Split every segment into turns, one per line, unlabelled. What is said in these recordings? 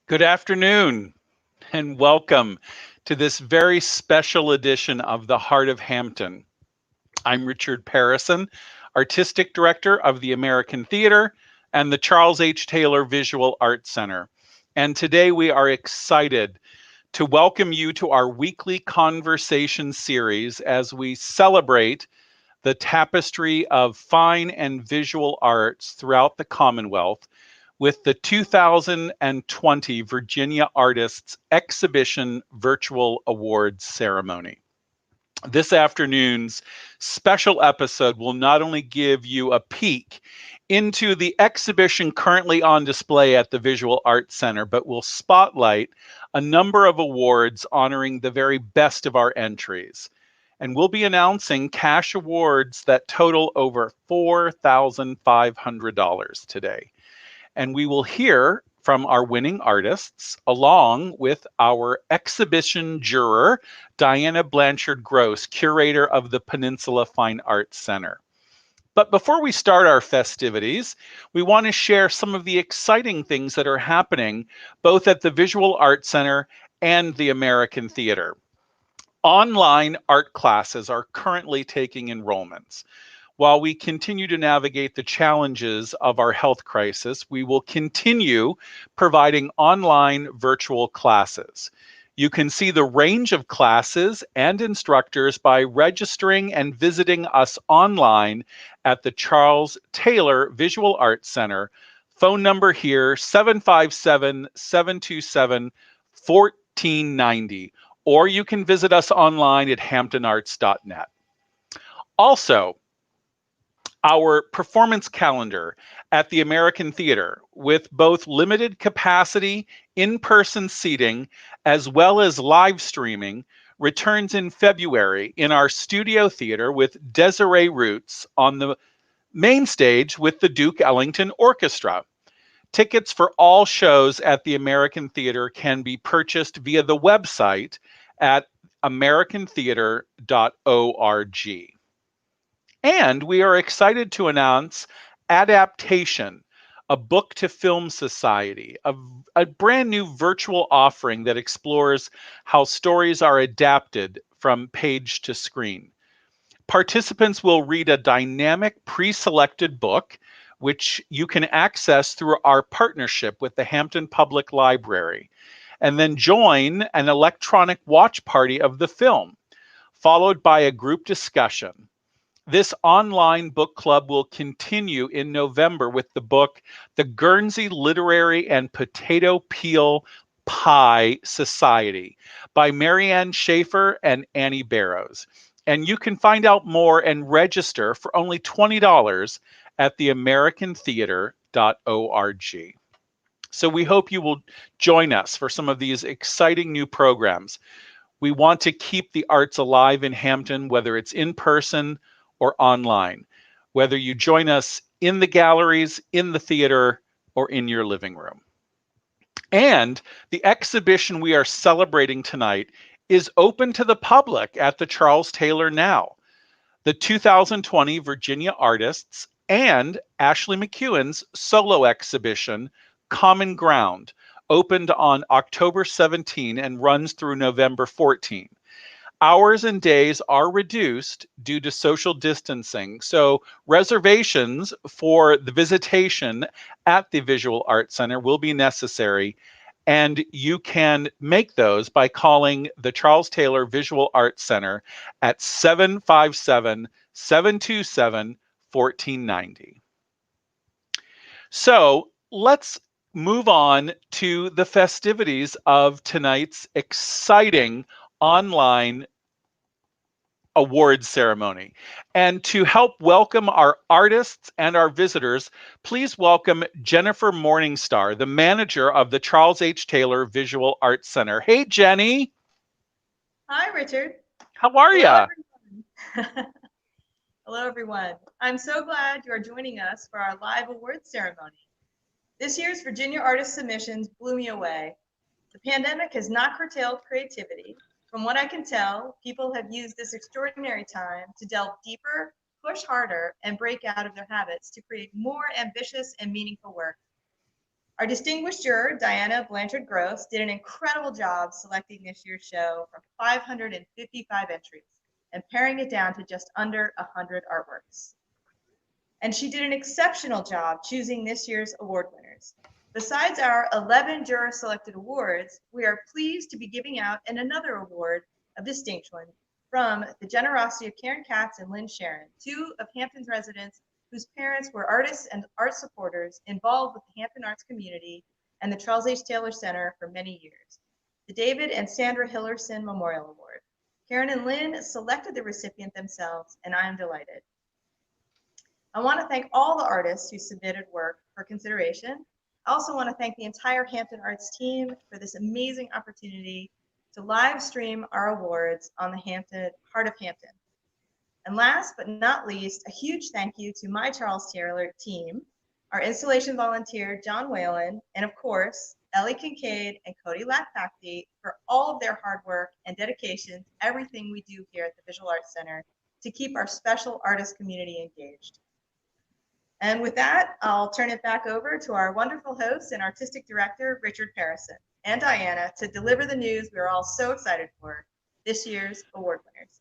Good afternoon and welcome to this very special edition of the Heart of Hampton. I'm Richard Parrison, Artistic Director of the American Theater and the Charles H. Taylor Visual Arts Center. And today we are excited to welcome you to our weekly conversation series as we celebrate the tapestry of fine and visual arts throughout the Commonwealth with the 2020 Virginia Artists Exhibition Virtual Awards Ceremony. This afternoon's special episode will not only give you a peek into the exhibition currently on display at the Visual Arts Center, but will spotlight a number of awards honoring the very best of our entries. And we'll be announcing cash awards that total over $4,500 today. And we will hear from our winning artists along with our exhibition juror, Diana Blanchard Gross, curator of the Peninsula Fine Arts Center. But before we start our festivities, we want to share some of the exciting things that are happening both at the Visual Arts Center and the American Theater. Online art classes are currently taking enrollments. While we continue to navigate the challenges of our health crisis, we will continue providing online virtual classes. You can see the range of classes and instructors by registering and visiting us online at the Charles Taylor Visual Arts Center. Phone number here, 757-727-1490, or you can visit us online at hamptonarts.net. Also, our performance calendar at the American Theater, with both limited capacity in-person seating as well as live streaming, returns in February in our studio theater with Desiree Roots on the main stage with the Duke Ellington Orchestra. Tickets for all shows at the American Theater can be purchased via the website at americantheater.org. And we are excited to announce Adaptation, a book to film society, a brand new virtual offering that explores how stories are adapted from page to screen. Participants will read a dynamic pre-selected book, which you can access through our partnership with the Hampton Public Library, and then join an electronic watch party of the film, followed by a group discussion. This online book club will continue in November with the book, The Guernsey Literary and Potato Peel Pie Society by Marianne Schaefer and Annie Barrows. And you can find out more and register for only $20 at theamericantheater.org. So we hope you will join us for some of these exciting new programs. We want to keep the arts alive in Hampton, whether it's in person or online, whether you join us in the galleries, in the theater, or in your living room. And the exhibition we are celebrating tonight is open to the public at the Charles Taylor now. The 2020 Virginia Artists and Ashley McEwen's solo exhibition, Common Ground, opened on October 17 and runs through November 14. Hours and days are reduced due to social distancing, so reservations for the visitation at the Visual Arts Center will be necessary, and you can make those by calling the Charles Taylor Visual Arts Center at 757-727-1490. So let's move on to the festivities of tonight's exciting online awards ceremony. And to help welcome our artists and our visitors, please welcome Jennifer Morningstar, the manager of the Charles H. Taylor Visual Arts Center. Hey, Jenny.
Hi, Richard.
How are you?
Hello, everyone. I'm so glad you are joining us for our live awards ceremony. This year's Virginia Artist submissions blew me away. The pandemic has not curtailed creativity. From what I can tell, people have used this extraordinary time to delve deeper, push harder, and break out of their habits to create more ambitious and meaningful work. Our distinguished juror, Diana Blanchard Gross, did an incredible job selecting this year's show from 555 entries and paring it down to just under 100 artworks. And she did an exceptional job choosing this year's award winners. Besides our 11 juror-selected awards, we are pleased to be giving out another award of distinction from the generosity of Karen Katz and Lynn Sharon, two of Hampton's residents whose parents were artists and art supporters involved with the Hampton arts community and the Charles H. Taylor Center for many years. The David and Sandra Hillerson Memorial Award. Karen and Lynn selected the recipient themselves, and I am delighted. I want to thank all the artists who submitted work for consideration. I also want to thank the entire Hampton Arts team for this amazing opportunity to live stream our awards on the HeART of Hampton. And last but not least, a huge thank you to my Charles Taylor team, our installation volunteer, John Whalen, and of course, Ellie Kincaid and Cody Lackpacty for all of their hard work and dedication to everything we do here at the Visual Arts Center to keep our special artist community engaged. And with that, I'll turn it back over to our wonderful host and artistic director, Richard Parison, and Diana to deliver the news we're all so excited for, this year's award winners.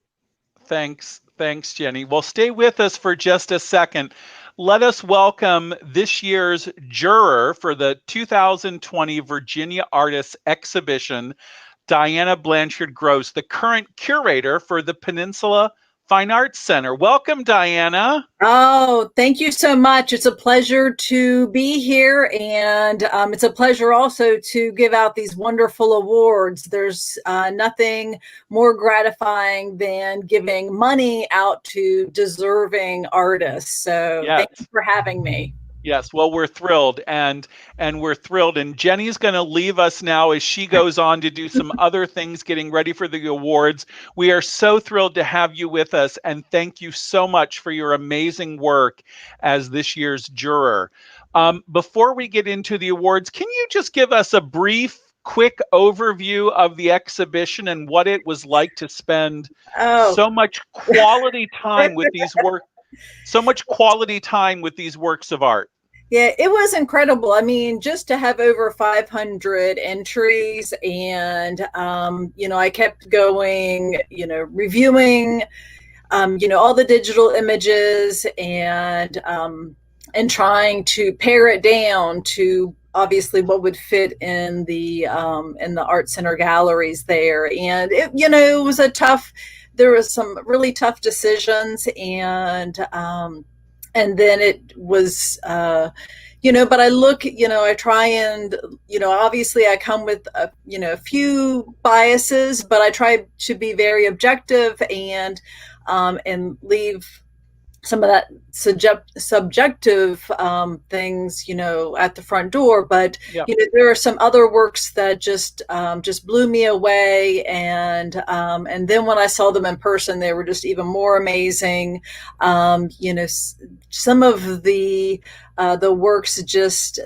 Thanks, Jenny. Well, stay with us for just a second. Let us welcome this year's juror for the 2020 Virginia Artists Exhibition, Diana Blanchard Gross, the current curator for the Peninsula Fine Arts Center. Welcome, Diana.
Oh, thank you so much. It's a pleasure to be here, and it's a pleasure also to give out these wonderful awards. There's nothing more gratifying than giving money out to deserving artists. So
Yes.
Thank you for having me.
Yes, well, we're thrilled, and we're thrilled. And Jenny's going to leave us now as she goes on to do some other things, getting ready for the awards. We are so thrilled to have you with us, and thank you so much for your amazing work as this year's juror. Before we get into the awards, can you just give us a brief, quick overview of the exhibition and what it was like to spend so much quality time with these works? So much quality time with these works of art.
Yeah, it was incredible. I mean, just to have over 500 entries, and I kept going, reviewing, all the digital images, and trying to pare it down to obviously what would fit in the art center galleries there. And it was a tough. There was some really tough decisions, and then it was, but I look, I try and, obviously I come with, a few biases, but I try to be very objective and leave some of that subjective things, at the front door. But
Yep.
There are some other works that just blew me away, and then when I saw them in person, they were just even more amazing. Some of the works just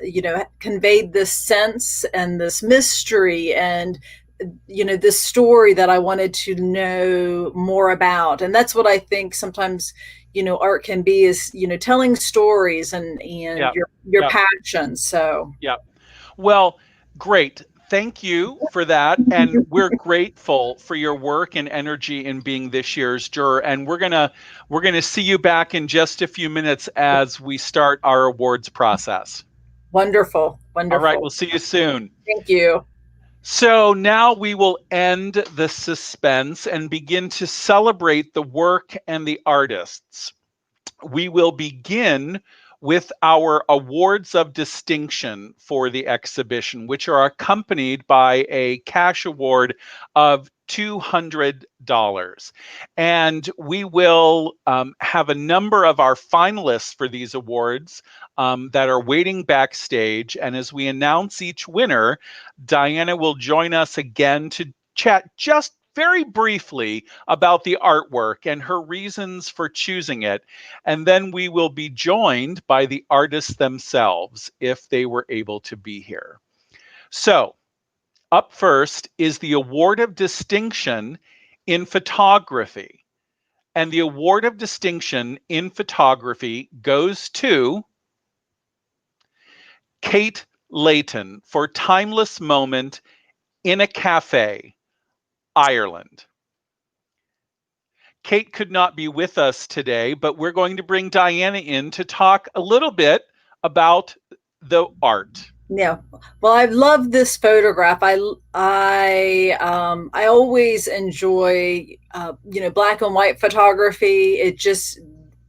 conveyed this sense and this mystery and this story that I wanted to know more about. And that's what I think sometimes art can be, is telling stories and
Yep.
your
Yep.
passion. So
Well, great. Thank you for that. And we're grateful for your work and energy in being this year's juror. And we're gonna see you back in just a few minutes as we start our awards process.
Wonderful.
All right, we'll see you soon.
Thank you.
So now we will end the suspense and begin to celebrate the work and the artists. We will begin with our awards of distinction for the exhibition, which are accompanied by a cash award of $200. And we will have a number of our finalists for these awards that are waiting backstage. And as we announce each winner, Diana will join us again to chat just very briefly about the artwork and her reasons for choosing it. And then we will be joined by the artists themselves if they were able to be here. So up first is the Award of Distinction in Photography. And the Award of Distinction in Photography goes to Kate Leighton for Timeless Moment in a Cafe, Ireland. Kate could not be with us today, but we're going to bring Diana in to talk a little bit about the art.
Yeah, well, I love this photograph. I always enjoy black and white photography.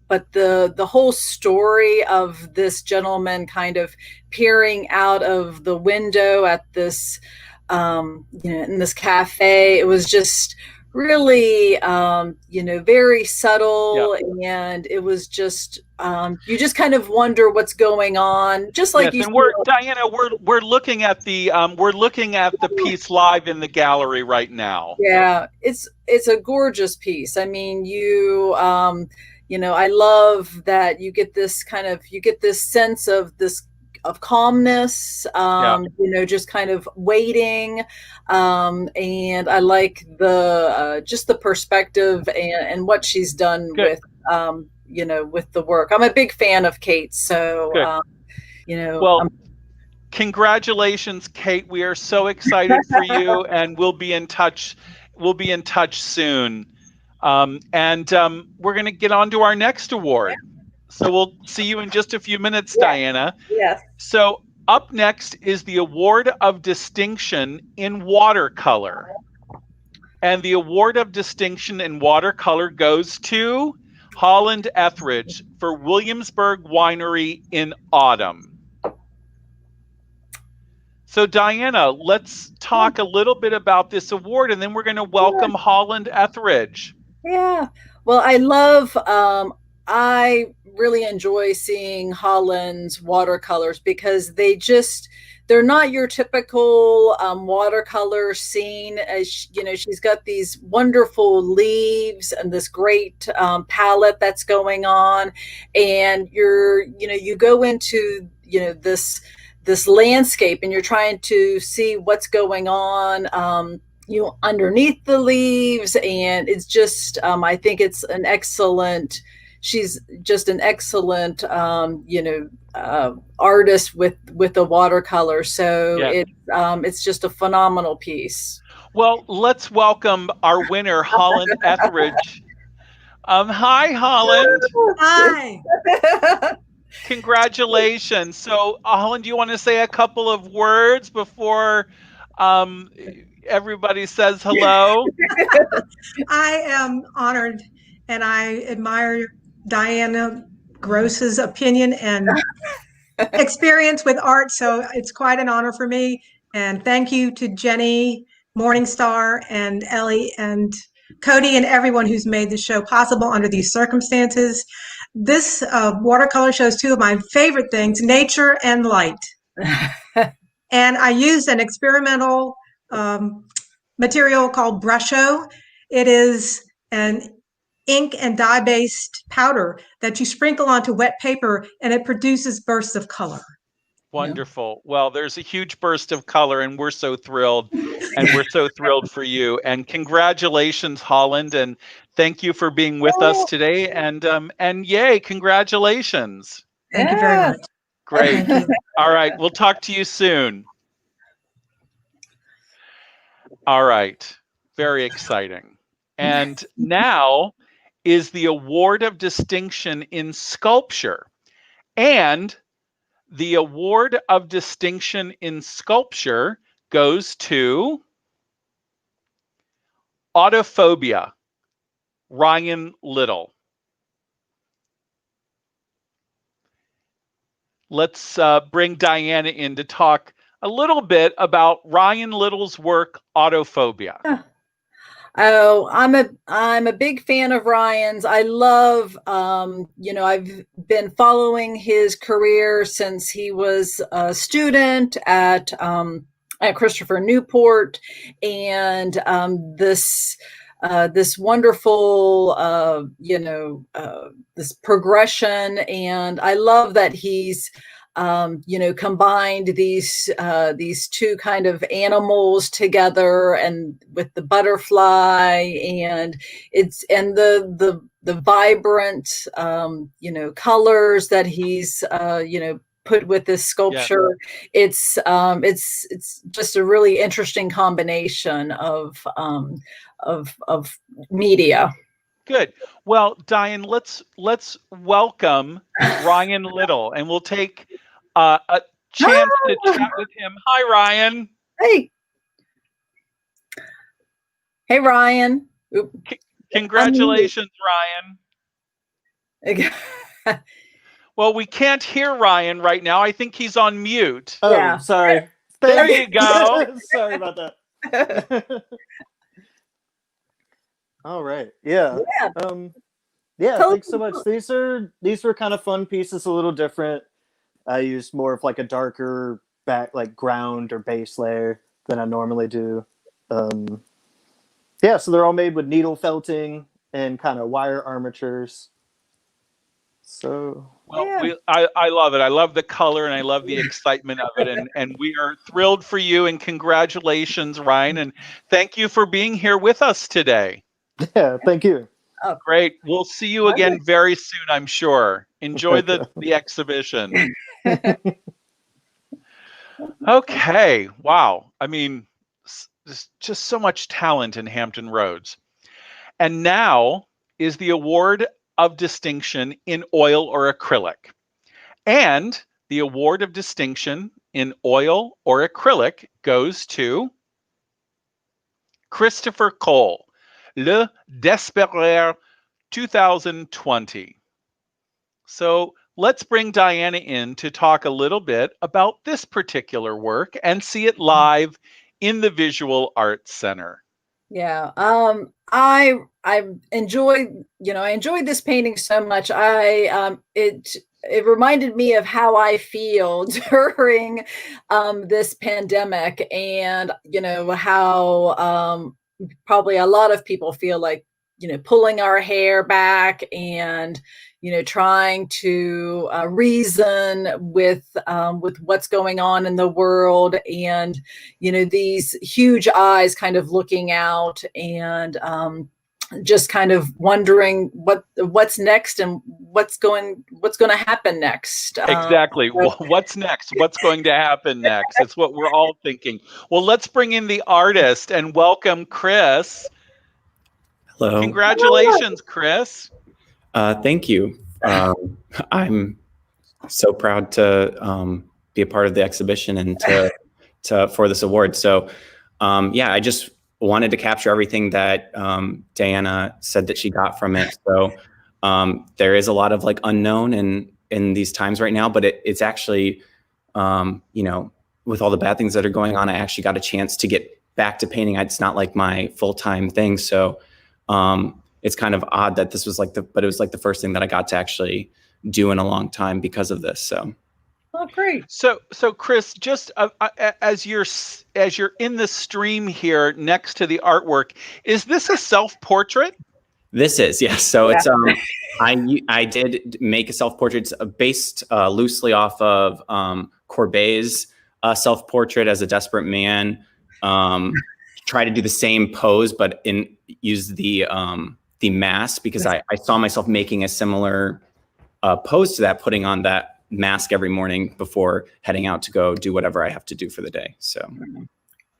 But the whole story of this gentleman kind of peering out of the window at this in this cafe, it was just really very subtle. Yeah. And it was just you just kind of wonder what's going on, just like
yes, and Diana, we're looking at the piece live in the gallery right now.
Yeah, it's a gorgeous piece. I mean, I love that you get this sense of calmness, just kind of waiting. And I like just the perspective and what she's done with the work. I'm a big fan of Kate. So,
congratulations, Kate. We are so excited for you, and we'll be in touch. We'll be in touch soon. We're going to get on to our next award. So we'll see you in just a few minutes, yeah. Diana.
Yes.
So up next is the Award of Distinction in Watercolor. And the Award of Distinction in Watercolor goes to Holland Etheridge for Williamsburg Winery in Autumn. So Diana, let's talk a little bit about this award, and then we're going to welcome Holland Etheridge.
Yeah. Well, I really enjoy seeing Holland's watercolors because they're not your typical watercolor scene. As she's got these wonderful leaves and this great palette that's going on, and you go into this landscape and you're trying to see what's going on underneath the leaves, and it's just I think it's an excellent. She's just an excellent, artist with the watercolor. So yeah. It's just a phenomenal piece.
Well, let's welcome our winner, Holland Etheridge. Hi, Holland.
Hi.
Congratulations. So, Holland, do you want to say a couple of words before everybody says hello?
I am honored, and I admire Diana Gross's opinion and experience with art. So it's quite an honor for me. And thank you to Jenny, Morningstar, and Ellie, and Cody, and everyone who's made the show possible under these circumstances. This watercolor shows two of my favorite things, nature and light. And I used an experimental material called Brusho. It is an ink and dye-based powder that you sprinkle onto wet paper, and it produces bursts of color.
Wonderful. Yeah. Well, there's a huge burst of color, and we're so thrilled, and we're so thrilled for you. And congratulations, Holland, and thank you for being with us today. And yay, congratulations.
Thank you very much.
Great. All right, we'll talk to you soon. All right, very exciting. And now is the Award of Distinction in Sculpture. And the Award of Distinction in Sculpture goes to Autophobia, Ryan Little. Let's bring Diana in to talk a little bit about Ryan Little's work, Autophobia.
Oh, I'm a big fan of Ryan's. I love, I've been following his career since he was a student at Christopher Newport, and this wonderful, this progression, and I love that he's combined these two kind of animals together, and with the butterfly, and the vibrant colors that he's put with this sculpture. Yeah. It's just a really interesting combination of media.
Good. Well, Diane, let's welcome Ryan Little, and we'll take a chance to chat with him. Hi, Ryan.
Hey. Hey, Ryan.
Congratulations, Ryan. Well, we can't hear Ryan right now. I think he's on mute.
Oh, yeah. Sorry.
There you go.
Sorry about that. All right. Yeah. Thanks so much. These were kind of fun pieces, a little different. I used more of like a darker ground or base layer than I normally do. So they're all made with needle felting and kind of wire armatures. So
I love it. I love the color and I love the excitement of it. And we are thrilled for you, and congratulations, Ryan. And thank you for being here with us today.
Yeah, thank you.
Oh,
great. We'll see you again very soon, I'm sure. Enjoy the exhibition. Okay. Wow. I mean, there's just so much talent in Hampton Roads. And now is the award of distinction in oil or acrylic. And the award of distinction in oil or acrylic goes to Christopher Cole, Le Desperrer 2020. So let's bring Diana in to talk a little bit about this particular work and see it live in the Visual Arts Center.
Yeah, I enjoyed this painting so much. It reminded me of how I feel during this pandemic, and how probably a lot of people feel like pulling our hair back and trying to reason with what's going on in the world, and these huge eyes kind of looking out, and just kind of wondering what's next and what's going to happen next.
Exactly. Well, what's next? What's going to happen next? It's what we're all thinking. Well, let's bring in the artist and welcome Chris.
Hello.
Congratulations, Chris.
Thank you. I'm so proud to be a part of the exhibition and for this award. So, I just wanted to capture everything that Diana said that she got from it. So there is a lot of unknown in these times right now, but it's actually, with all the bad things that are going on, I actually got a chance to get back to painting. It's not like my full-time thing. So it's kind of odd that this was but it was the first thing that I got to actually do in a long time because of this. So.
Oh, great.
So Chris, just as you're in the stream here next to the artwork, is this a self-portrait?
This is, yes. So it's I did make a self-portrait based loosely off of Courbet's self-portrait as a desperate man. Try to do the same pose, but use the mask, because I saw myself making a similar pose to that, putting on that mask every morning before heading out to go do whatever I have to do for the day. So,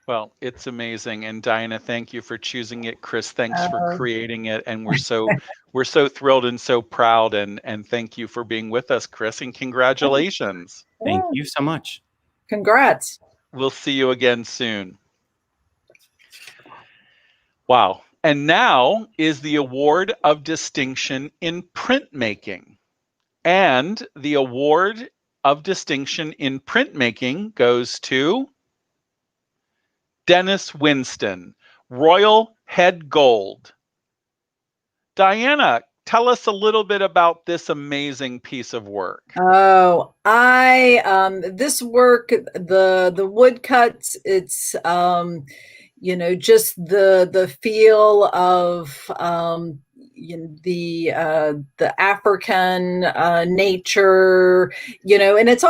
well, it's amazing. And Diana, thank you for choosing it. Chris, thanks for creating it. And we're so thrilled and so proud. And thank you for being with us, Chris, and congratulations.
Thank you so much.
Congrats.
We'll see you again soon. Wow. And now is the award of distinction in printmaking. And the award of distinction in printmaking goes to Dennis Winston, Royal Head Gold. Diana, tell us a little bit about this amazing piece of work.
Oh, this work, the woodcuts, it's just the feel of the African nature, and it's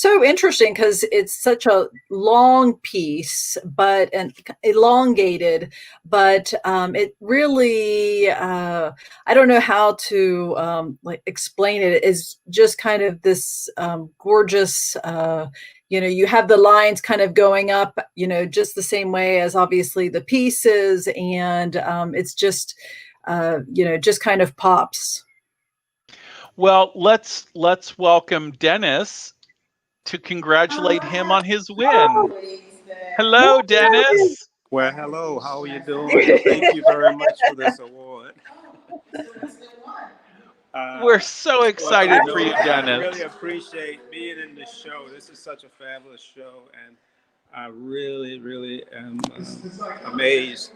so interesting because it's such a long piece, and elongated, but it really I don't know how to explain it. It's just kind of this gorgeous. You have the lines kind of going up, just the same way as obviously the pieces, and it's just, just kind of pops.
Well, let's welcome Dennis to congratulate him on his win. Hello, Dennis.
Well, hello. How are you doing? Thank you very much for this award.
We're so excited for you, Dennis.
I really appreciate being in this show. This is such a fabulous show, and I really, really am amazed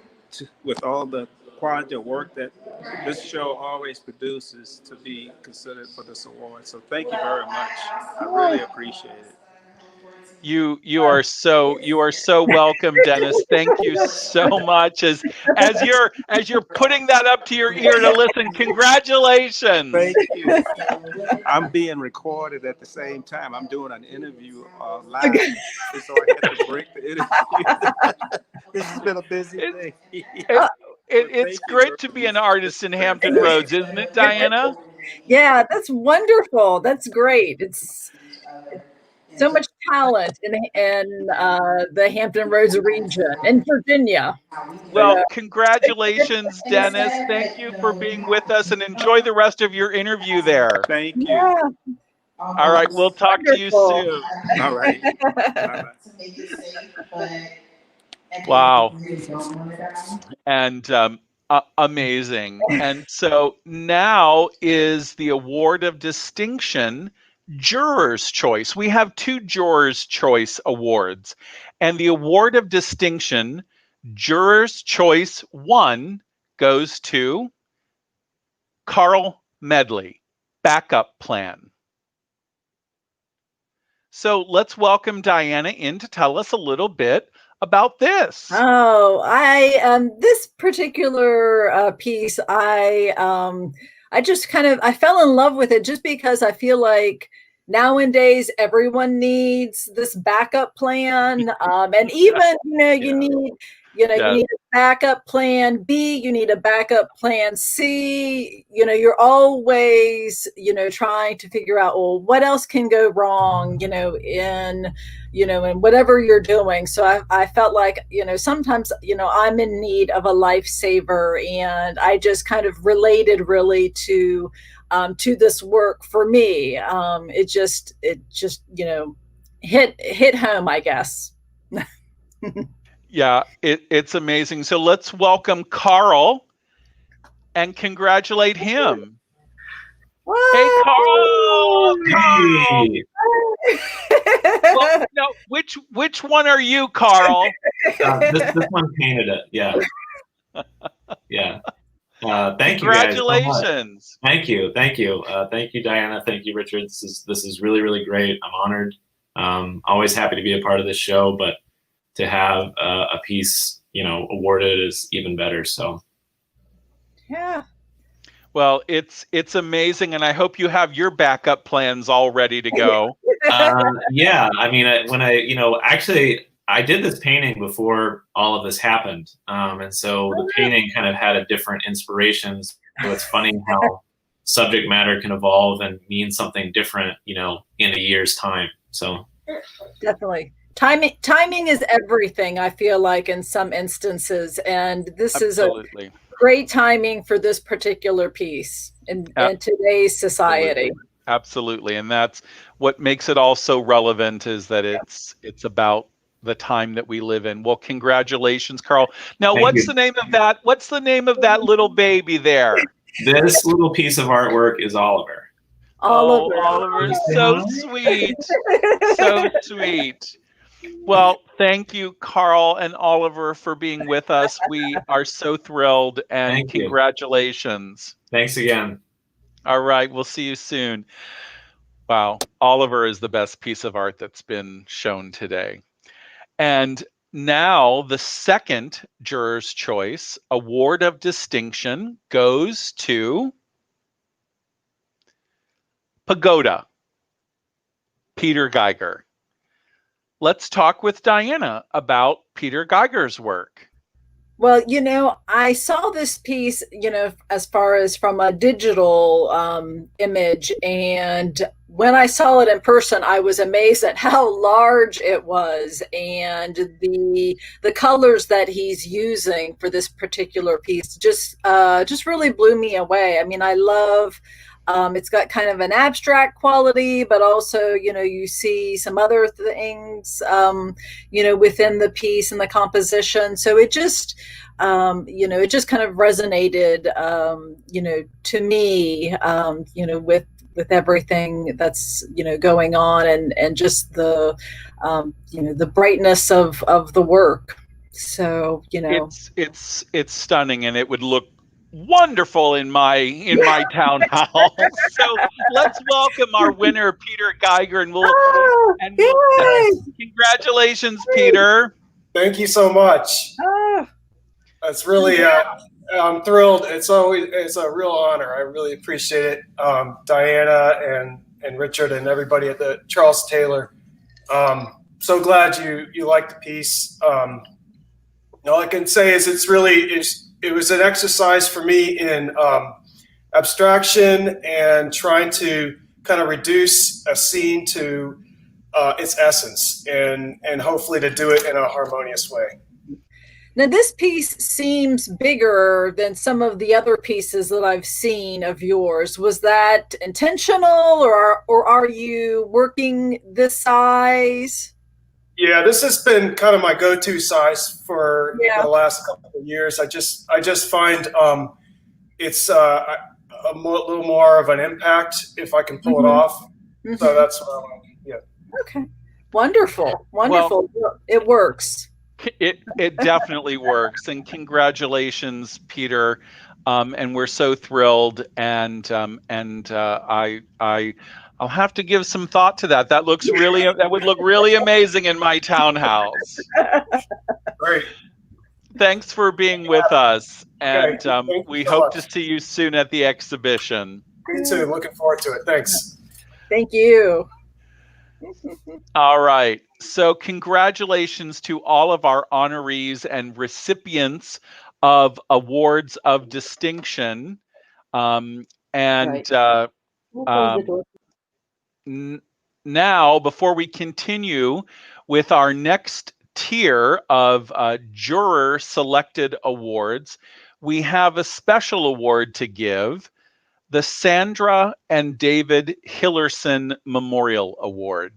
with all the quality of work that this show always produces to be considered for this award. So thank you very much. I really appreciate it.
You are so welcome, Dennis. Thank you so much. As you're putting that up to your ear to listen, congratulations.
Thank you. I'm being recorded at the same time. I'm doing an interview live, so I had to break the interview. This has been a busy day.
It's great to be an artist in Hampton Roads, isn't it, Diana?
Yeah, that's wonderful. That's great. It's so much talent in the Hampton Roads region in Virginia.
Well, congratulations, Dennis. Thank you for being with us, and enjoy the rest of your interview there.
Thank you.
Yeah.
All right, we'll talk to you soon.
All right.
Wow. And amazing. And so now is the award of distinction, Juror's Choice. We have 2 Juror's Choice awards, and the award of distinction, Juror's Choice 1, goes to Carl Medley, Backup Plan. So let's welcome Diana in to tell us a little bit about this.
Oh, this particular piece, I just I fell in love with it just because I feel like nowadays everyone needs this backup plan, and even you need a backup plan B, you need a backup plan C. You're always trying to figure out, well, what else can go wrong in whatever you're doing. So I felt like sometimes I'm in need of a lifesaver, and I just kind of related really to this work for me. It just hit home, I guess.
Yeah, it's amazing. So let's welcome Carl and congratulate him. Hey, Carl!
Hey.
Well, no, which one are you, Carl?
This one painted it. Yeah. Yeah. Thank you, guys.
Congratulations.
Thank you. Thank you, Diana. Thank you, Richard. This is really, really great. I'm honored. Always happy to be a part of this show, but to have a piece, awarded is even better. So.
Yeah.
Well,
it's amazing, and I hope you have your backup plans all ready to go.
Yeah, I mean, actually, I did this painting before all of this happened, and so the painting kind of had a different inspiration. So it's funny how subject matter can evolve and mean something different, in a year's time. So
definitely. Timing is everything, I feel like, in some instances, and this
Absolutely.
Is a great timing for this particular piece in today's society.
Absolutely, and that's what makes it all so relevant, is that it's about the time that we live in. Well, congratulations, Carl. Now, what's the name of that? What's the name of that little baby there?
This little piece of artwork is Oliver.
Oh, Oliver, so sweet, so sweet. Well, thank you, Carl and Oliver, for being with us. We are so thrilled, and congratulations.
Thanks again.
All right, we'll see you soon. Wow, Oliver is the best piece of art that's been shown today. And now the second juror's choice award of distinction goes to Pagoda, Peter Geiger. Let's talk with Diana about Peter Geiger's work.
Well, I saw this piece, as far as from a digital image, and when I saw it in person, I was amazed at how large it was, and the colors that he's using for this particular piece just really blew me away. I mean, I love. It's got kind of an abstract quality, but also, you see some other things, within the piece and the composition. So it just, it just kind of resonated, to me, with everything that's, going on and just the, the brightness of the work. So,
it's stunning, and it would look wonderful in my townhouse. So let's welcome our winner, Peter Geiger, and congratulations, Peter.
Thank you so much. That's really I'm thrilled. It's a real honor. I really appreciate it, Diana and Richard and everybody at the Charles Taylor. So glad you liked the piece. All I can say is it was an exercise for me in abstraction and trying to kind of reduce a scene to its essence and hopefully to do it in a harmonious way.
Now, this piece seems bigger than some of the other pieces that I've seen of yours. Was that intentional, or are you working this size?
Yeah, this has been kind of my go-to size for the last couple of years. I just find it's a little more of an impact if I can pull it off. Mm-hmm. So that's what I want. Yeah.
Okay. Wonderful. Well, it works.
It definitely works, and congratulations, Peter. And we're so thrilled, and I'll have to give some thought to that. That would look really amazing in my townhouse.
Great.
Thanks for being with us, and we hope to see you soon at the exhibition.
Me too. Looking forward to it. Thanks.
Thank you.
All right. So congratulations to all of our honorees and recipients of awards of distinction. Now, before we continue with our next tier of juror selected awards, we have a special award to give, the Sandra and David Hillerson Memorial Award.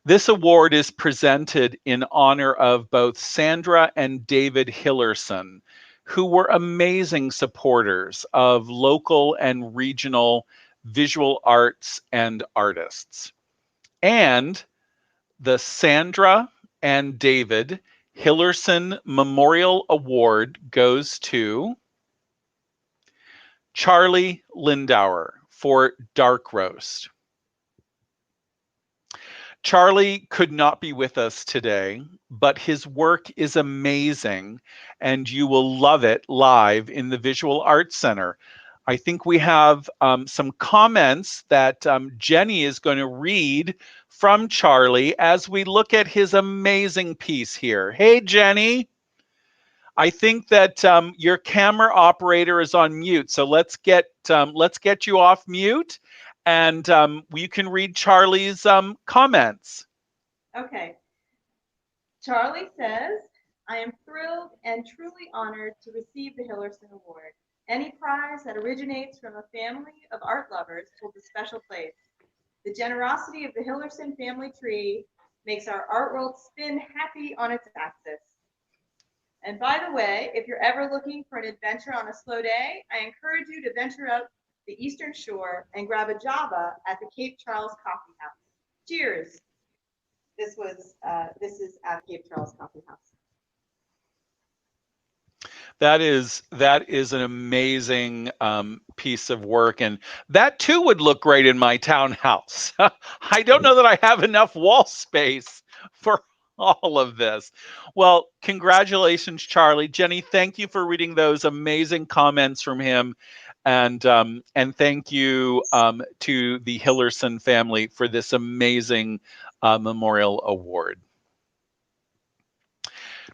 This award is presented in honor of both Sandra and David Hillerson, who were amazing supporters of local and regional visual arts and artists. And the Sandra and David Hillerson Memorial Award goes to Charlie Lindauer for Dark Roast. Charlie could not be with us today, but his work is amazing, and you will love it live in the Visual Arts Center. I think we have some comments that Jenny is going to read from Charlie as we look at his amazing piece here. Hey, Jenny. I think that your camera operator is on mute, so let's get you off mute, and you can read Charlie's comments.
Okay. Charlie says, I am thrilled and truly honored to receive the Hillerson Award. Any prize that originates from a family of art lovers holds a special place. The generosity of the Hillerson family tree makes our art world spin happy on its axis. And by the way, if you're ever looking for an adventure on a slow day, I encourage you to venture up the Eastern Shore and grab a Java at the Cape Charles Coffee House. Cheers. This is at Cape Charles Coffee House.
That is an amazing piece of work, and that too would look great in my townhouse. I don't know that I have enough wall space for all of this. Well, congratulations, Charlie. Jenny, thank you for reading those amazing comments from him. And thank you to the Hillerson family for this amazing memorial award.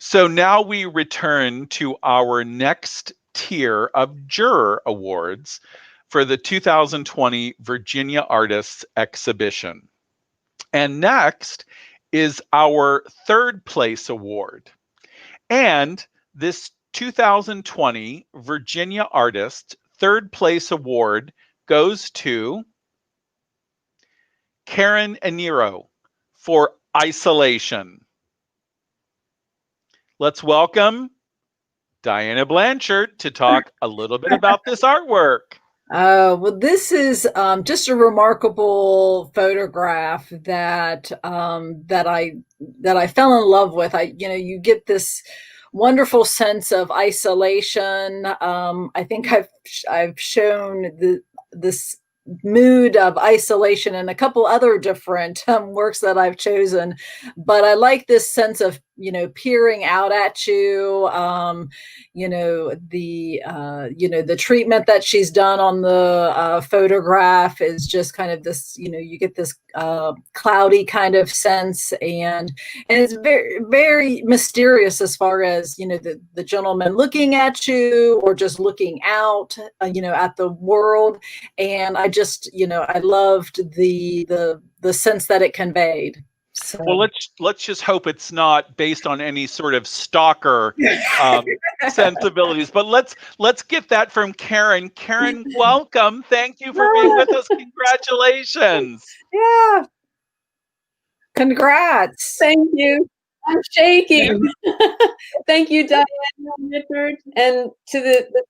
So now we return to our next tier of juror awards for the 2020 Virginia Artists Exhibition. And next is our third place award. And this 2020 Virginia Artists third place award goes to Karen Aniro for Isolation. Let's welcome Diana Blanchard to talk a little bit about this artwork.
Well, this is just a remarkable photograph that I fell in love with. You get this wonderful sense of isolation. I think I've shown this mood of isolation in a couple other different works that I've chosen, but I like this sense of peering out at you. The treatment that she's done on the photograph is just kind of this. You get this cloudy kind of sense, and it's very, very mysterious as far as the gentleman looking at you or just looking out, at the world. And I just I loved the sense that it conveyed. So.
Well, let's just hope it's not based on any sort of stalker sensibilities. But let's get that from Karen. Karen, welcome. Thank you for being with us. Congratulations.
Yeah. Congrats.
Thank you. I'm shaking. Thank you, Diana, Richard, and to the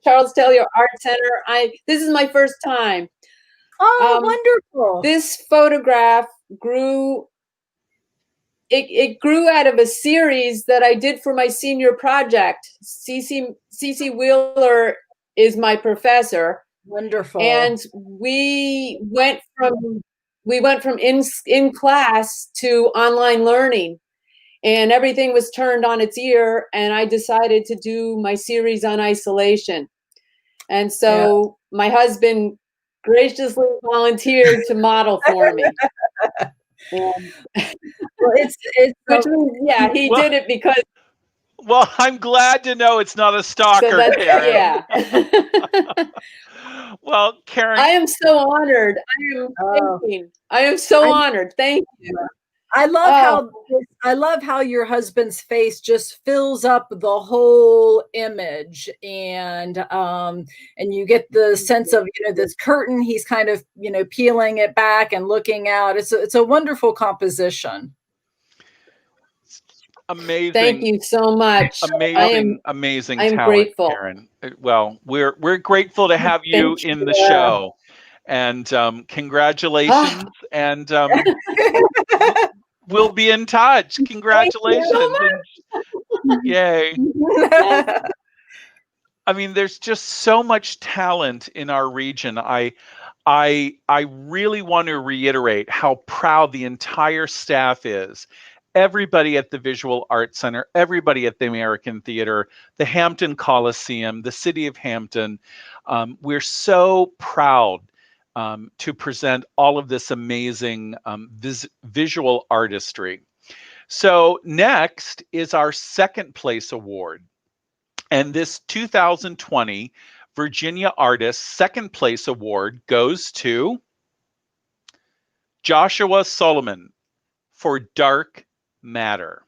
Charles Taylor Art Center. This is my first time.
Oh, wonderful.
This photograph grew. It grew out of a series that I did for my senior project. Cece Wheeler is my professor.
Wonderful.
And we went from in class to online learning, and everything was turned on its ear. And I decided to do my series on isolation. And so my husband graciously volunteered to model for me.
Well,
he did it because.
Well, I'm glad to know it's not a stalker,
So
Karen.
Yeah.
Well, Karen,
I am so honored. I am so honored. Thank you.
I love how your husband's face just fills up the whole image, and you get the sense of this curtain. He's kind of peeling it back and looking out. It's a wonderful composition.
Amazing.
Thank you so much.
Amazing
I'm
talent,
grateful.
Karen. Well, we're grateful to have you in the show, and congratulations. And we'll be in touch. Congratulations. Yay. I mean, there's just so much talent in our region. I really want to reiterate how proud the entire staff is. Everybody at the Visual Arts Center, everybody at the American Theater, the Hampton Coliseum, the city of Hampton. We're so proud to present all of this amazing visual artistry. So next is our second place award. And this 2020 Virginia Artists second place award goes to Joshua Solomon for Dark Matter.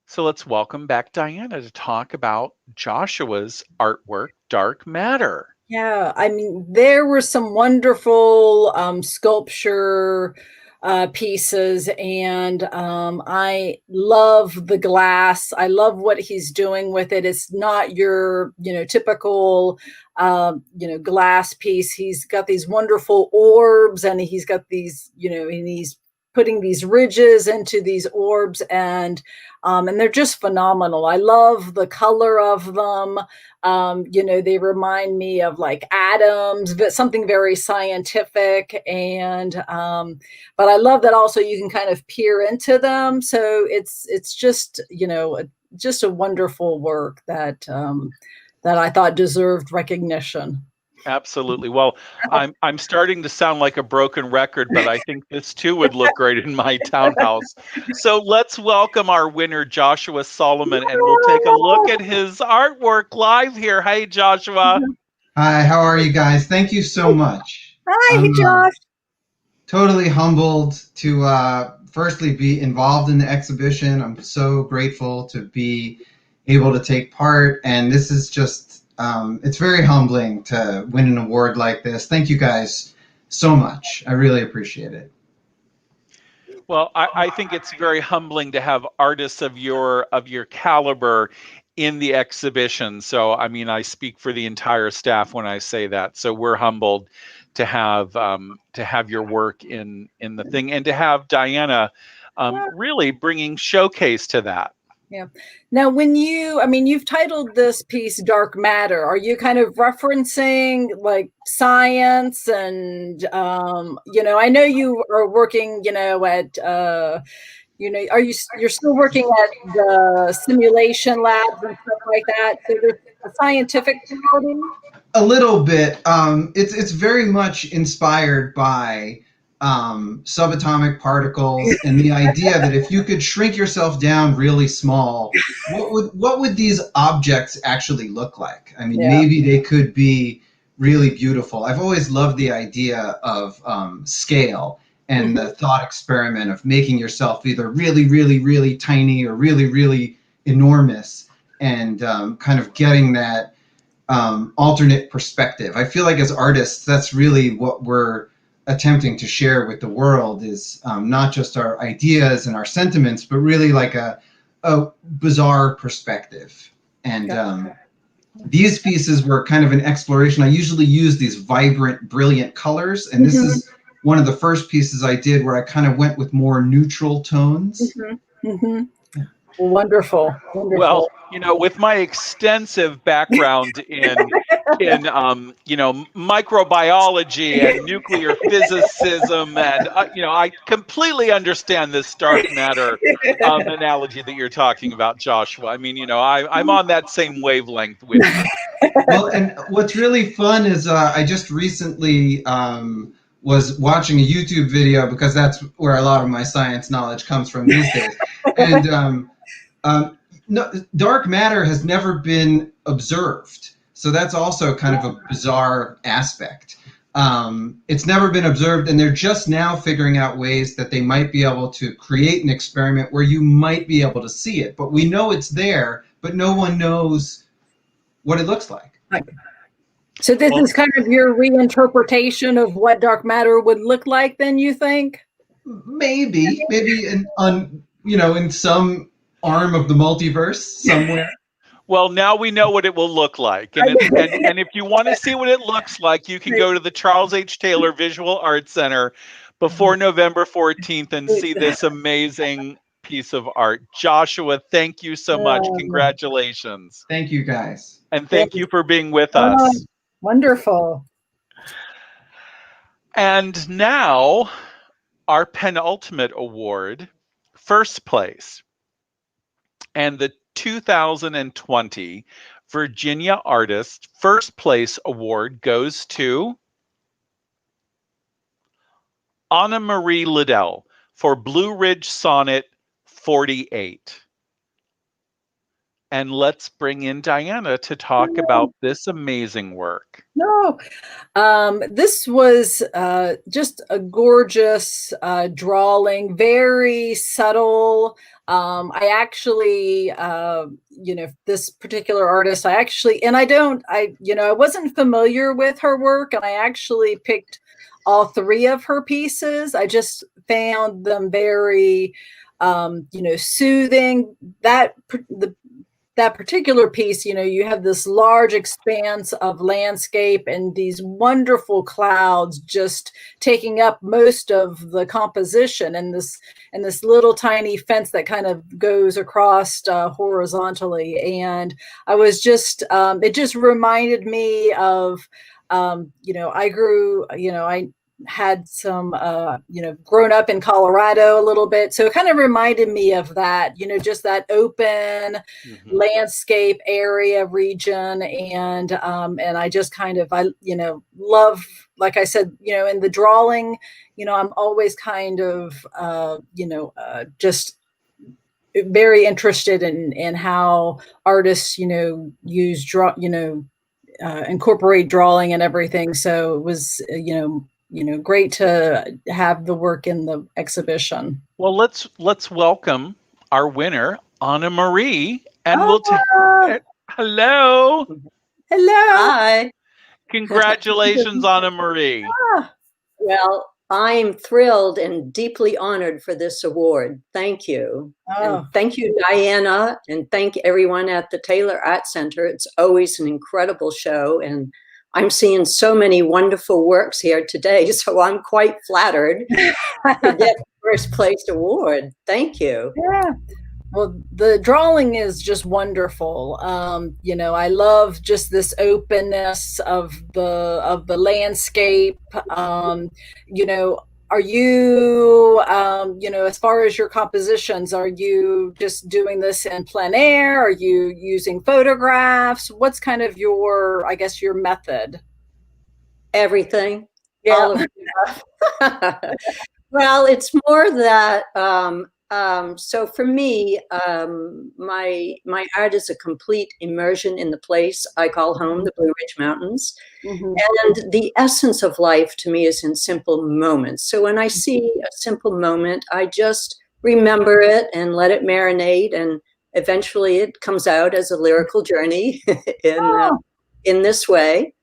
So let's welcome back Diana to talk about Joshua's artwork, Dark Matter.
Yeah, I mean, there were some wonderful sculpture pieces, and I love the glass. I love what he's doing with it. It's not your, typical, glass piece. He's got these wonderful orbs, and he's got these, and he's putting these ridges into these orbs, and they're just phenomenal. I love the color of them. You know, they remind me of like atoms, but something very scientific. And but I love that also you can kind of peer into them. So it's just, you know, just a wonderful work that that I thought deserved recognition.
Absolutely. Well, I'm starting to sound like a broken record, but I think this too would look great in my townhouse. So let's welcome our winner, Joshua Solomon, and we'll take a look at his artwork live here. Hey, Joshua.
Hi, how are you guys? Thank you so much.
Hi, Josh.
Totally humbled to firstly be involved in the exhibition. I'm so grateful to be able to take part, and this is just it's very humbling to win an award like this. Thank you guys so much. I really appreciate it.
Well, I think it's very humbling to have artists of your caliber in the exhibition. So, I mean, I speak for the entire staff when I say that. So we're humbled to have your work in the thing, and to have Diana really bringing showcase to that.
Yeah. Now, when you've titled this piece "Dark Matter," are you kind of referencing like science and, you know, I know you are working, you know, at, you know, you're still working at the simulation labs and stuff like that. So there's a scientific quality?
A little bit. It's very much inspired by subatomic particles and the idea that if you could shrink yourself down really small, what would these objects actually look like? I mean, maybe they could be really beautiful. I've always loved the idea of scale and the thought experiment of making yourself either really, really, really tiny or really, really enormous, and kind of getting that alternate perspective. I feel like as artists, that's really what we're attempting to share with the world, is not just our ideas and our sentiments, but really like a bizarre perspective. And these pieces were kind of an exploration. I usually use these vibrant, brilliant colors, and this is one of the first pieces I did where I kind of went with more neutral tones.
Wonderful.
Well, you know, with my extensive background in you know, microbiology and nuclear physicism, and you know, I completely understand this dark matter analogy that you're talking about, Joshua. I mean, you know, I'm on that same wavelength with you.
Well, and what's really fun is I just recently was watching a YouTube video, because that's where a lot of my science knowledge comes from these days. And no, dark matter has never been observed. So that's also kind of a bizarre aspect. It's never been observed, and they're just now figuring out ways that they might be able to create an experiment where you might be able to see it. But we know it's there, but no one knows what it looks like.
So this is kind of your reinterpretation of what dark matter would look like, then, you think?
Maybe you know, in some arm of the multiverse somewhere.
Well, now we know what it will look like. And if you want to see what it looks like, you can go to the Charles H. Taylor Visual Arts Center before November 14th and see this amazing piece of art. Joshua, thank you so much. Congratulations.
Thank you, guys.
And thank you for being with us.
Wonderful.
And now, our penultimate award, first place. And the 2020 Virginia Artists First Place Award goes to Anna Marie Liddell for Blue Ridge Sonnet 48. And let's bring in Diana to talk about this amazing work.
This was just a gorgeous drawing, very subtle. I actually, you know, this particular artist, I wasn't familiar with her work, and I actually picked all three of her pieces. I just found them very, you know, soothing. The that particular piece, you have this large expanse of landscape and these wonderful clouds just taking up most of the composition, and this little tiny fence that kind of goes across horizontally. And I was just, it just reminded me of, I had some, grown up in Colorado a little bit. So it kind of reminded me of that, just that open landscape area region. And I just kind of, love, like I said, in the drawing, I'm always kind of, just very interested in how artists, incorporate drawing and everything. So it was, great to have the work in the exhibition.
Well, let's welcome our winner, Anna Marie, and we'll take hello.
Hello.
Hi.
Congratulations, Anna Marie.
Well, I'm thrilled and deeply honored for this award. Thank you. And thank you, Diana, and thank everyone at the Taylor Art Center. It's always an incredible show, and I'm seeing so many wonderful works here today, so I'm quite flattered to get the first place award. Thank you.
Yeah. Well, the drawing is just wonderful. I love just this openness of the landscape. Are you, as far as your compositions, are you just doing this in plein air? Are you using photographs? What's kind of your method?
Everything.
Yeah.
All of it. Well, it's more that, so for me, my art is a complete immersion in the place I call home, the Blue Ridge Mountains. And the essence of life to me is in simple moments. So when I see a simple moment, I just remember it and let it marinate, and eventually it comes out as a lyrical journey in this way.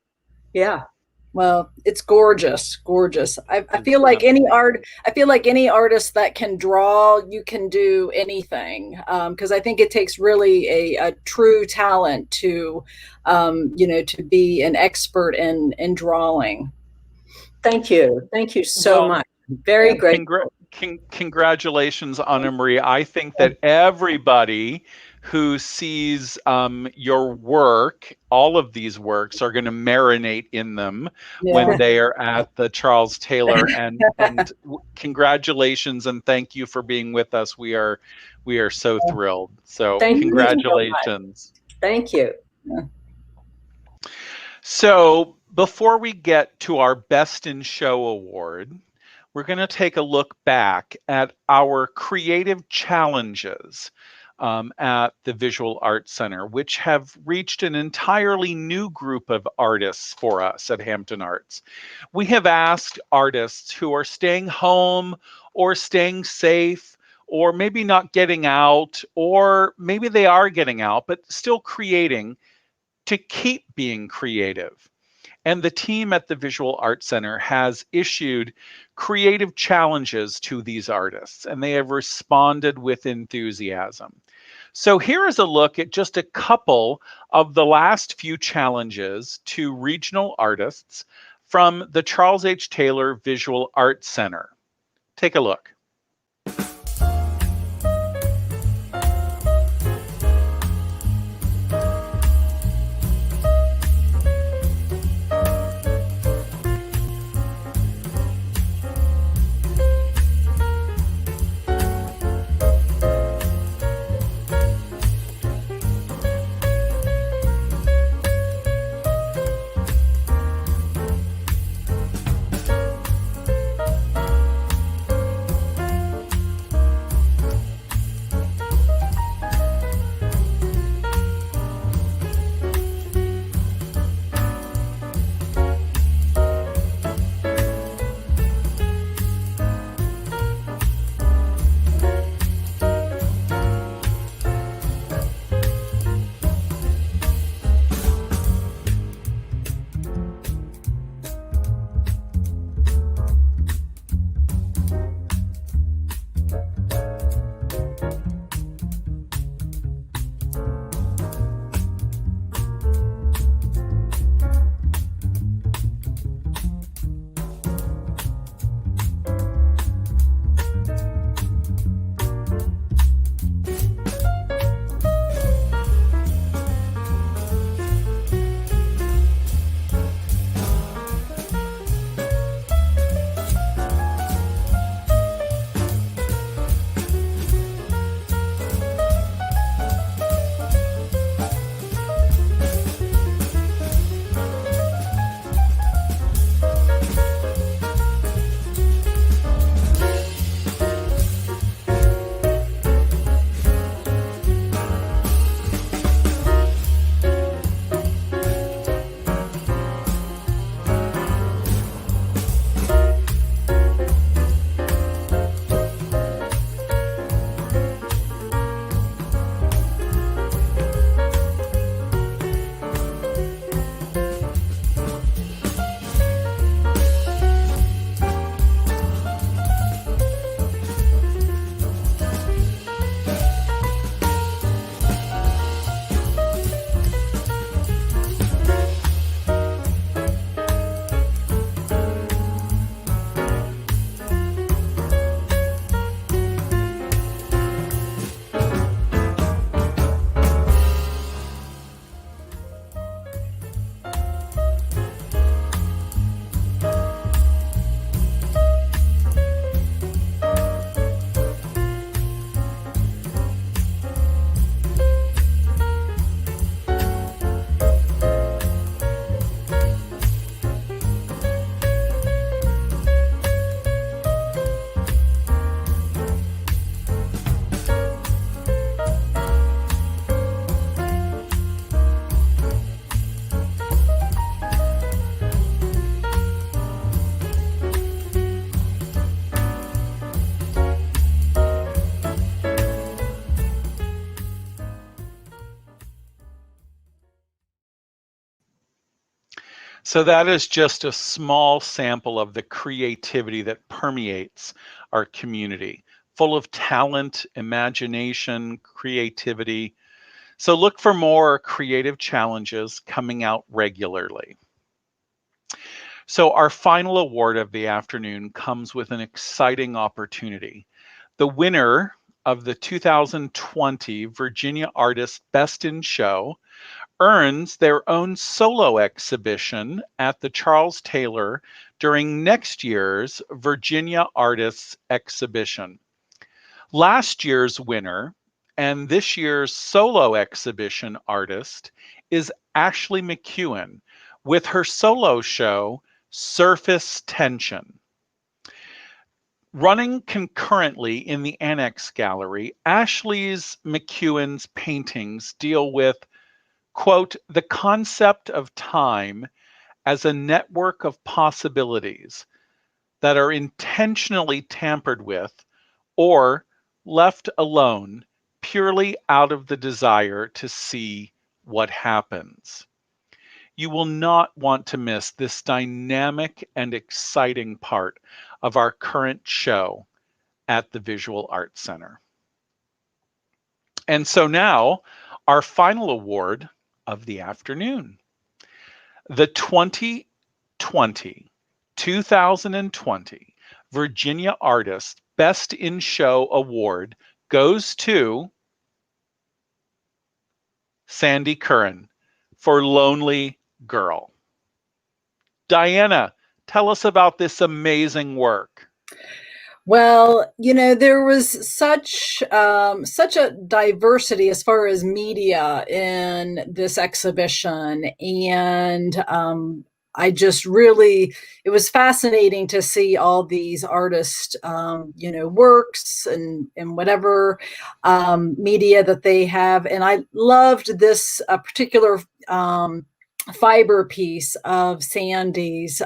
Yeah.
Well, it's gorgeous, gorgeous. I feel like any artist that can draw, you can do anything. Because I think it takes really a true talent to, to be an expert in drawing.
Thank you. Thank you so much. Very great.
Congratulations, Anna Marie. I think that everybody who sees your work, all of these works, are going to marinate in them when they are at the Charles Taylor. And congratulations and thank you for being with us. We are so thrilled. So congratulations.
Thank you.
So before we get to our Best in Show award, we're going to take a look back at our creative challenges at the Visual Arts Center, which have reached an entirely new group of artists for us at Hampton Arts. We have asked artists who are staying home or staying safe, or maybe not getting out, or maybe they are getting out, but still creating, to keep being creative. And the team at the Visual Arts Center has issued creative challenges to these artists, and they have responded with enthusiasm. So here is a look at just a couple of the last few challenges to regional artists from the Charles H. Taylor Visual Arts Center. Take a look. So that is just a small sample of the creativity that permeates our community, full of talent, imagination, creativity. So look for more creative challenges coming out regularly. So our final award of the afternoon comes with an exciting opportunity. The winner of the 2020 Virginia Artists Best in Show earns their own solo exhibition at the Charles Taylor during next year's Virginia Artists Exhibition. Last year's winner and this year's solo exhibition artist is Ashley McEwen with her solo show, Surface Tension. Running concurrently in the Annex Gallery, Ashley's McEwen's paintings deal with, quote, the concept of time as a network of possibilities that are intentionally tampered with or left alone purely out of the desire to see what happens. You will not want to miss this dynamic and exciting part of our current show at the Visual Arts Center. And so now, our final award of the afternoon. The 2020 Virginia Artists Best in Show Award goes to Sandy Curran for Lonely Girl. Diana, tell us about this amazing work.
Well, you know, there was such a diversity as far as media in this exhibition, and I just really, it was fascinating to see all these artists, you know, works and whatever media that they have, and I loved this particular fiber piece of Sandy's.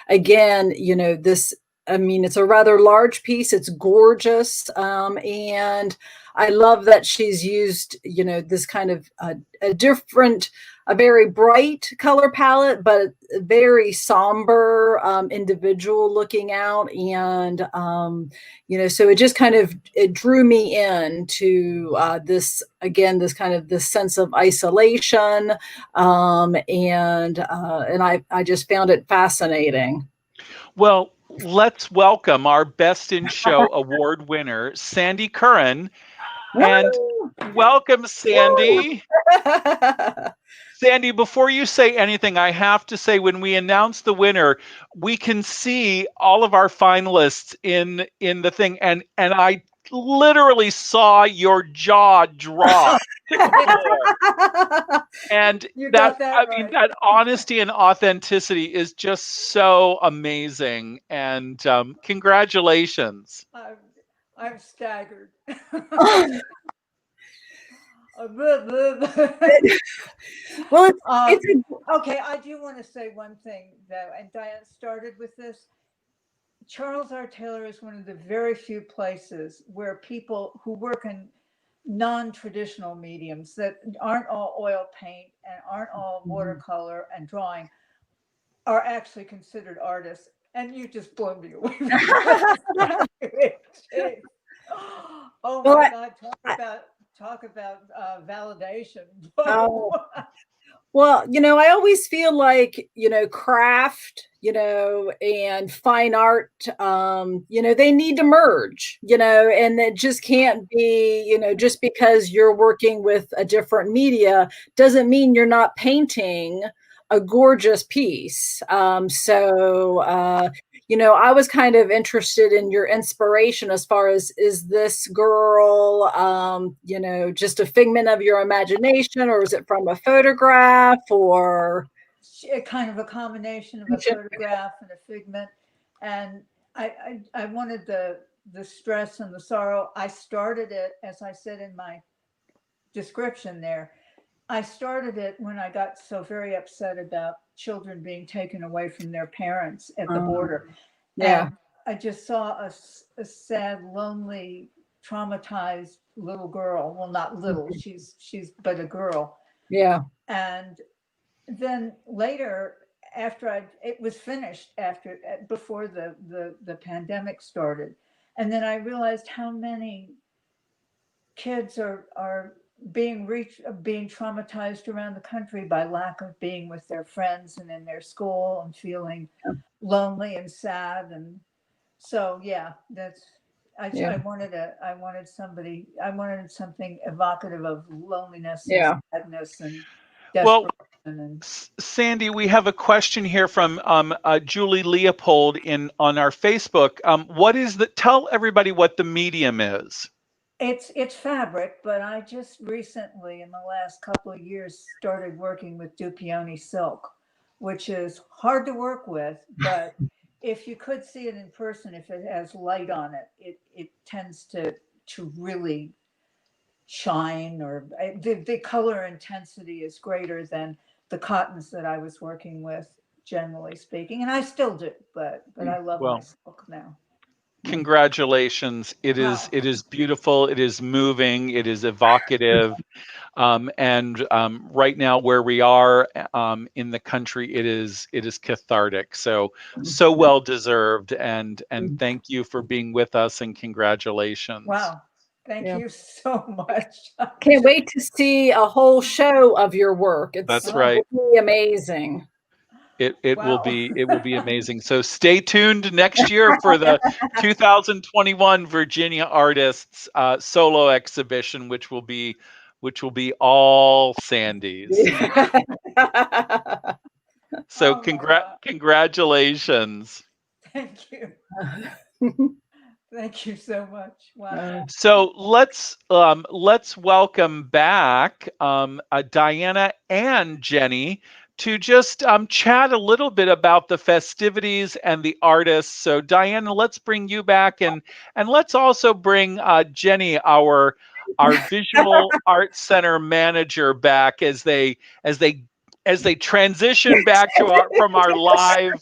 Again, you know, this. I mean, it's a rather large piece. It's gorgeous. And I love that she's used, you know, this kind of a very bright color palette, but very somber, individual looking out. And, you know, so it just kind of, it drew me in to this sense of isolation. And I just found it fascinating.
Well, let's welcome our Best in Show Award winner, Sandy Curran. And welcome, Sandy. Sandy, before you say anything, I have to say, when we announce the winner, we can see all of our finalists in the thing, and I literally saw your jaw drop to the floor. And that honesty and authenticity is just so amazing. And congratulations.
I'm staggered.
Well,
okay, I do want to say one thing though, and Diane started with this. Charles R. Taylor is one of the very few places where people who work in non-traditional mediums that aren't all oil paint and aren't all watercolor and drawing are actually considered artists. And you just blew me away. Oh my God, talk about validation.
Well, you know, I always feel like, you know, craft, you know, and fine art, you know, they need to merge, you know, and it just can't be, you know, just because you're working with a different media doesn't mean you're not painting a gorgeous piece. You know, I was kind of interested in your inspiration as far as, is this girl, you know, just a figment of your imagination, or is it from a photograph, or?
Kind of a combination of a photograph and a figment. And I wanted the stress and the sorrow. I started it, as I said in my description there, I started it when I got so very upset about children being taken away from their parents at the border.
Yeah.
And I just saw a sad, lonely, traumatized little girl. Well, not little, she's but a girl.
Yeah.
And then later, after it was finished before the pandemic started. And then I realized how many kids are being traumatized around the country by lack of being with their friends and in their school and feeling lonely and sad. And so, yeah, I wanted something evocative of loneliness and sadness and desperation.
Well, Sandy, we have a question here from Julie Leopold on our Facebook. Tell everybody what the medium is.
It's fabric, but I just recently, in the last couple of years, started working with Dupioni silk, which is hard to work with, but if you could see it in person, if it has light on it, it tends to really shine, or the color intensity is greater than the cottons that I was working with, generally speaking, and I still do, but I love my silk now.
Congratulations. It is beautiful. It is moving. It is evocative. And right now where we are in the country, it is cathartic. So well deserved. And thank you for being with us, and congratulations.
Wow. Thank you so much.
Can't wait to see a whole show of your work.
That's right.
Really amazing.
It will be amazing. So stay tuned next year for the 2021 Virginia Artists solo exhibition, which will be all Sandy's. So congratulations.
Thank you. Thank you so much. Wow.
So let's welcome back Diana and Jenny to just chat a little bit about the festivities and the artists. So Diana, let's bring you back, and let's also bring Jenny, our Visual Arts Center manager, back as they transition back from our live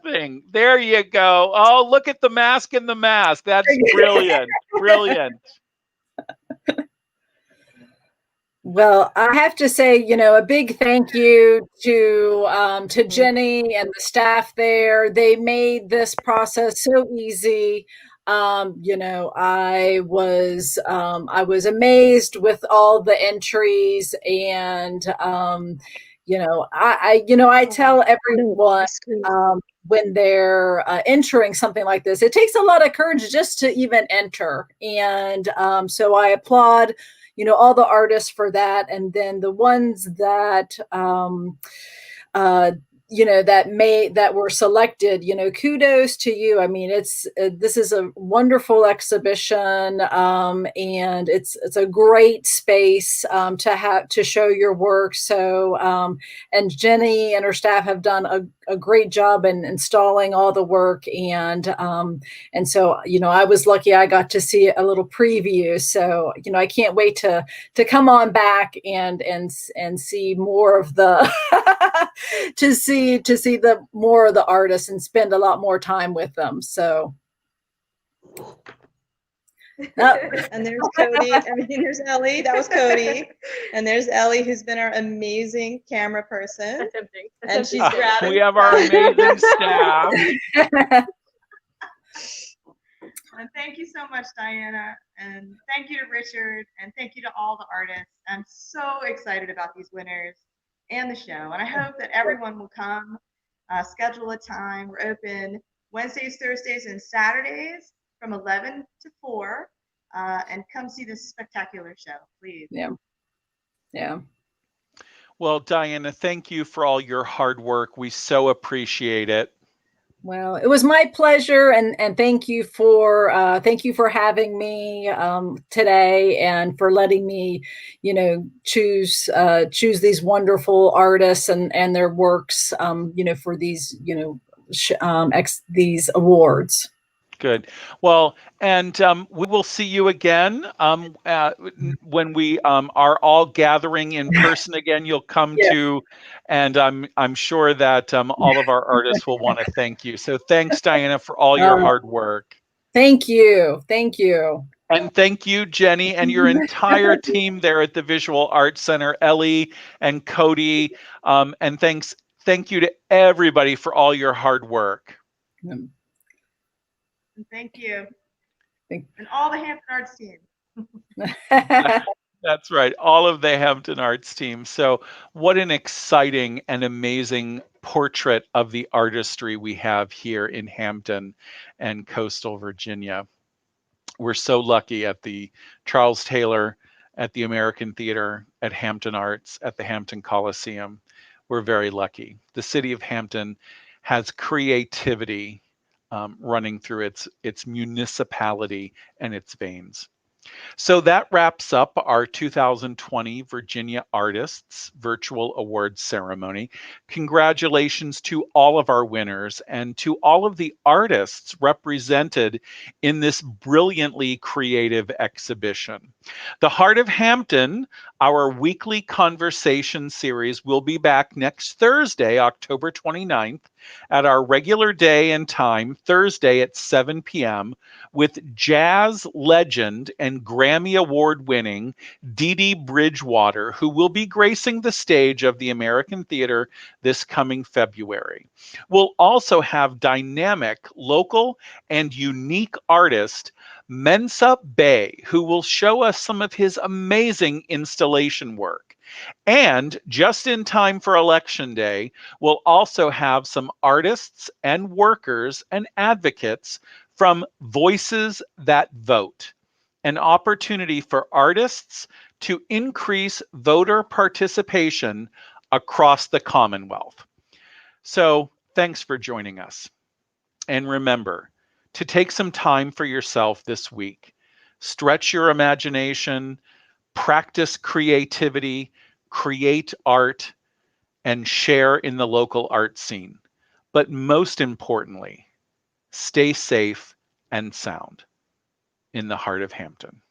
thing. There you go. Oh, look at the mask in the mask. That's brilliant. Brilliant.
Well, I have to say, a big thank you to Jenny and the staff there. They made this process so easy. I was amazed with all the entries, and I tell everyone when they're entering something like this, it takes a lot of courage just to even enter, and so I applaud all the artists for that. And then the ones that, that were selected, kudos to you. I mean, this is a wonderful exhibition, and it's a great space to show your work. So, and Jenny and her staff have done a great job in installing all the work, and so I was lucky I got to see a little preview. So I can't wait to come on back and see more of the to see the more of the artists and spend a lot more time with them. So.
And there's Cody. There's Ellie. That was Cody. And there's Ellie, who's been our amazing camera person. That's empty. And she's grabbing.
We have our amazing staff.
And thank you so much, Diana. And thank you to Richard. And thank you to all the artists. I'm so excited about these winners and the show. And I hope that everyone will come, schedule a time. We're open Wednesdays, Thursdays, and Saturdays from 11 to 4, and come see this spectacular show, please.
Yeah.
Well, Diana, thank you for all your hard work. We so appreciate it.
Well, it was my pleasure, and thank you for having me today, and for letting me, choose these wonderful artists and their works, for these, these awards.
Good. Well, and we will see you again when we are all gathering in person again. You'll come to, and I'm sure that all of our artists will want to thank you. So thanks, Diana, for all your hard work.
Thank you.
And thank you, Jenny, and your entire team there at the Visual Arts Center, Ellie and Cody. And thanks Thank you to everybody for all your hard work.
And thank you. And all the Hampton Arts team.
That's right. All of the Hampton Arts team. So what an exciting and amazing portrait of the artistry we have here in Hampton and coastal Virginia. We're so lucky at the Charles Taylor, at the American Theater, at Hampton Arts, at the Hampton Coliseum. We're very lucky. The city of Hampton has creativity running through its municipality and its veins. So that wraps up our 2020 Virginia Artists Virtual Awards Ceremony. Congratulations to all of our winners and to all of the artists represented in this brilliantly creative exhibition. The Heart of Hampton, our weekly conversation series, will be back next Thursday, October 29th, at our regular day and time, Thursday at 7 p.m., with jazz legend and Grammy Award winning Dee Dee Bridgewater, who will be gracing the stage of the American Theater this coming February. We'll also have dynamic, local, and unique artist Mensa Bay, who will show us some of his amazing installation work. And just in time for Election Day, we'll also have some artists and workers and advocates from Voices That Vote, an opportunity for artists to increase voter participation across the Commonwealth. So thanks for joining us. And remember to take some time for yourself this week. Stretch your imagination, practice creativity, create art, and share in the local art scene. But most importantly, stay safe and sound in the heart of Hampton.